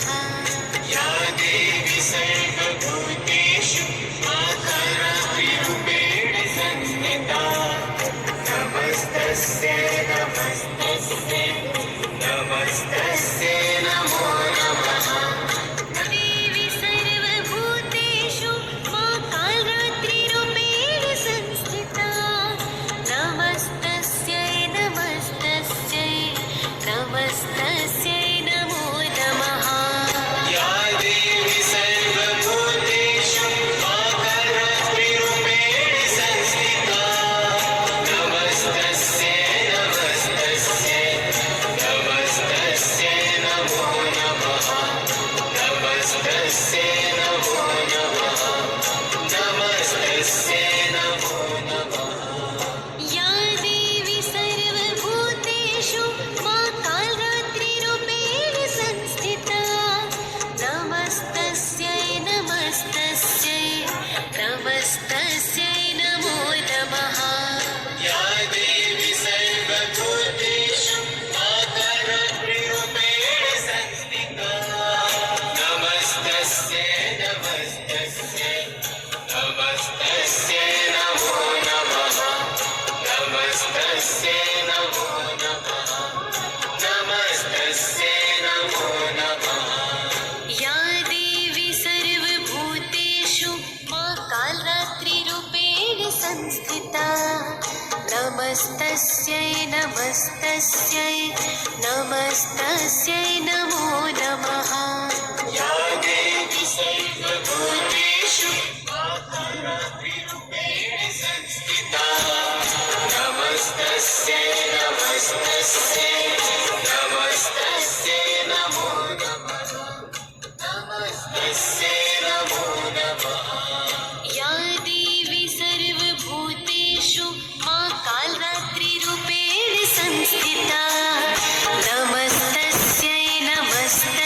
या देवी सर्वभूतेषु आकारात्रिरूपेण संस्थिता नमस्तस्यै नमस्तस्यै नमस्तस्यै नमो नमः। देवी सर्वभूतेषु मा कालरात्रिरूपेण संस्थिता नमस्तस्यै नमस्तस्यै नमस्तस्यै नमो नमः। या देवी सर्वभूतेषु आकारात्रिरूपेण संस्थिता नमस्तस्यै नमस्तस्यै नमस्तस्यै नमो नमः। नमस्तस्यै नमो नमः। नमस्तस्यै नमो नमः। या देवी सर्वभूतेषु मा कालरात्रिरूपेण संस्थिता नमस्तस्यै नमस्तस्यै नमस्तस्यै नमो नमः। या देवी सर्वभूतेषु आकारात्रिरूपेण संस्थिता नमस्तस्यै नमस्तस्यै नमस्तस्यै नमो नमः। नमस्तस्यै नमो नमः। नमस्तस्यै नमो नमः। या देवी सर्वभूतेषु मा कालरात्रिरूपेण संस्थिता नमस्तस्यै नमस्तस्यै नमस्तस्यै नमो नमः। या देवी सर्वभूतेषु आकारात्रिरूपेण संस्थिता नमस्तस्यै नमस्तस्यै नमस्तस्यै नमो नमः। नमस्तस्यै नमो नमः। या देवी सर्वभूतेषु मा कालरात्रिरूपेण संस्थिता नमस्तस्यै नमस्तस्यै